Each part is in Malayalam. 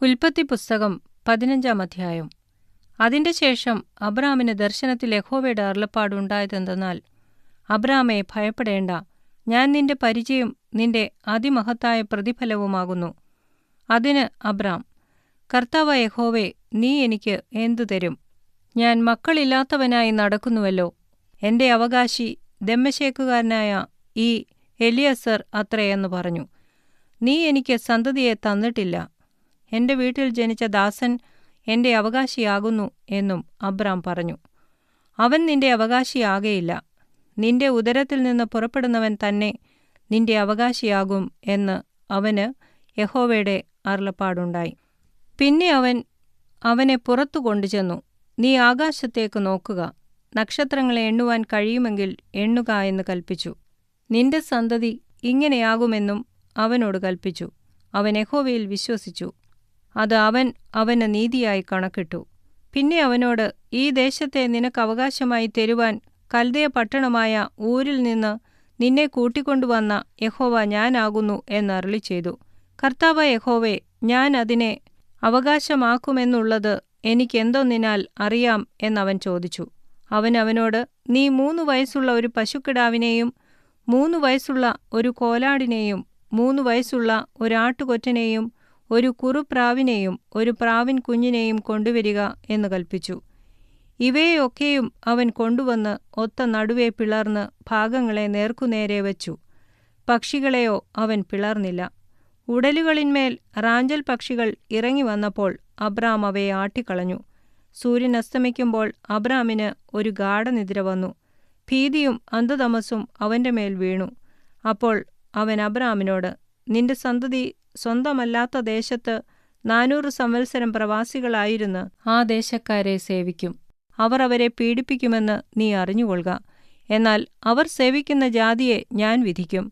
ഉൽപ്പത്തി പുസ്തകം 15 അധ്യായം. അതിന്റെ ശേഷം അബ്രാമിന് ദർശനത്തിൽ യഹോവയുടെ അരുളപ്പാടുണ്ടായതെന്തെന്നാൽ, അബ്രാമേ, ഭയപ്പെടേണ്ട, ഞാൻ നിന്റെ പരിചയും നിന്റെ അതിമഹത്തായ പ്രതിഫലവുമാകുന്നു. അതിന് അബ്രാം, കർത്താവായ യഹോവേ, നീ എനിക്ക് എന്തു തരും? ഞാൻ മക്കളില്ലാത്തവനായി നടക്കുന്നുവല്ലോ. എന്റെ അവകാശി ദമ്മേശെക്കുകാരനായ ഈ എലിയസർ അത്രയെന്ന് പറഞ്ഞു. നീ എനിക്ക് സന്തതിയെ തന്നിട്ടില്ല. എന്റെ വീട്ടിൽ ജനിച്ച ദാസൻ എന്റെ അവകാശിയാകുന്നു എന്നും അബ്രാം പറഞ്ഞു. അവൻ നിന്റെ അവകാശിയാകയില്ല. നിന്റെ ഉദരത്തിൽ നിന്ന് പുറപ്പെടുന്നവൻ തന്നെ നിന്റെ അവകാശിയാകും എന്ന് അവന് യഹോവയുടെ അരുളപ്പാടുണ്ടായി. പിന്നെ അവൻ അവനെ പുറത്തു കൊണ്ടുചെന്നു, നീ ആകാശത്തേക്ക് നോക്കുക, നക്ഷത്രങ്ങളെ എണ്ണുവാൻ കഴിയുമെങ്കിൽ എണ്ണുക എന്ന് കൽപ്പിച്ചു. നിന്റെ സന്തതി ഇങ്ങനെയാകുമെന്നും അവനോട് കൽപ്പിച്ചു. അവൻ യഹോവയിൽ വിശ്വസിച്ചു. അത് അവന് നീതിയായി കണക്കിട്ടു. പിന്നെ അവനോട്, ഈ ദേശത്തെ നിനക്ക് അവകാശമായി തരുവാൻ കൽദയ പട്ടണമായ ഊരിൽ നിന്ന് നിന്നെ കൂട്ടിക്കൊണ്ടുവന്ന യഹോവ ഞാനാകുന്നു എന്നരുളിച്ചെയ്തു. കർത്താവായ യഹോവേ, ഞാൻ അതിനെ അവകാശമാക്കുമെന്നുള്ളത് എനിക്കെന്തൊന്നിനാൽ അറിയാം എന്നവൻ ചോദിച്ചു. അവൻ അവനോട്, നീ 3 വയസ്സുള്ള ഒരു പശുക്കിടാവിനെയും 3 വയസ്സുള്ള ഒരു കോലാടിനെയും 3 വയസ്സുള്ള ഒരാട്ടുകൊറ്റനെയും ഒരു കുറുപ്രാവിനെയും ഒരു പ്രാവിൻ കുഞ്ഞിനെയും കൊണ്ടുവരിക എന്ന് കൽപ്പിച്ചു. ഇവയൊക്കെയും അവൻ കൊണ്ടുവന്ന് ഒത്ത നടുവെ പിളർന്ന് ഭാഗങ്ങളെ നേർക്കുനേരെ വച്ചു. പക്ഷികളെയോ അവൻ പിളർന്നില്ല. ഉടലുകളിന്മേൽ റാഞ്ചൽ പക്ഷികൾ ഇറങ്ങി വന്നപ്പോൾ അബ്രാം അവയെ ആട്ടിക്കളഞ്ഞു. സൂര്യൻ അസ്തമിക്കുമ്പോൾ അബ്രാമിന് ഒരു ഗാഢനിദ്ര വന്നു. ഭീതിയും അന്ധതമസ്സും അവന്റെ മേൽ വീണു. അപ്പോൾ അവൻ അബ്രാമിനോട്, നിന്റെ സന്തതി സ്വന്തമല്ലാത്ത ദേശത്ത് 400 സംവത്സരം പ്രവാസികളായിരുന്ന് ആ ദേശക്കാരെ സേവിക്കും. അവർ അവരെ പീഡിപ്പിക്കുമെന്ന് നീ അറിഞ്ഞുകൊള്ളുക. എന്നാൽ അവർ സേവിക്കുന്ന ജാതിയെ ഞാൻ വിധിക്കും.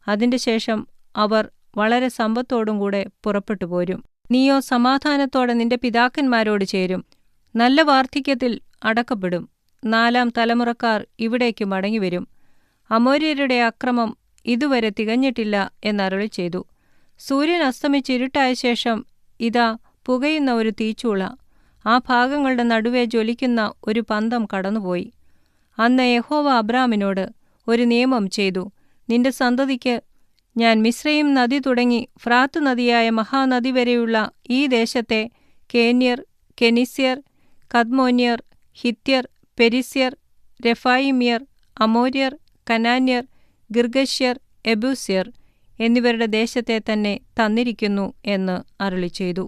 അതിന്റെ ശേഷം അവർ വളരെ സമ്പത്തോടും കൂടെ പുറപ്പെട്ടു പോരും. നീയോ സമാധാനത്തോടെ നിന്റെ പിതാക്കന്മാരോട് ചേരും. നല്ല വാർദ്ധക്യത്തിൽ അടക്കപ്പെടും. 4-ാം തലമുറക്കാർ ഇവിടേക്ക് മടങ്ങിവരും. അമോര്യരുടെ അക്രമം ഇതുവരെ തികഞ്ഞിട്ടില്ല എന്നരുളിച്ചെയ്തു. സൂര്യൻ അസ്തമിച്ചിരുട്ടായ ശേഷം ഇതാ പുകയുന്ന ഒരു തീച്ചൂള ആ ഭാഗങ്ങളുടെ നടുവെ ജ്വലിക്കുന്ന ഒരു പന്തം കടന്നുപോയി. അന്ന് യഹോവ അബ്രാമിനോട് ഒരു നിയമം ചെയ്തു. നിന്റെ സന്തതിക്ക് ഞാൻ മിസ്രയീം നദി തുടങ്ങി ഫ്രാത്ത് നദിയായ മഹാനദി വരെയുള്ള ഈ ദേശത്തെ കേന്യർ, കെനിസ്യർ, കദ്മോന്യർ, ഹിത്യർ, പെരിസ്യർ, രഫായിമ്യർ, അമോര്യർ, കനാന്യർ, ഗിർഗശ്യർ, എബൂസ്യർ എന്നിവരുടെ ദേശത്തെ തന്നെ തന്നിരിക്കുന്നു എന്ന് അരുളിച്ചെയ്തു.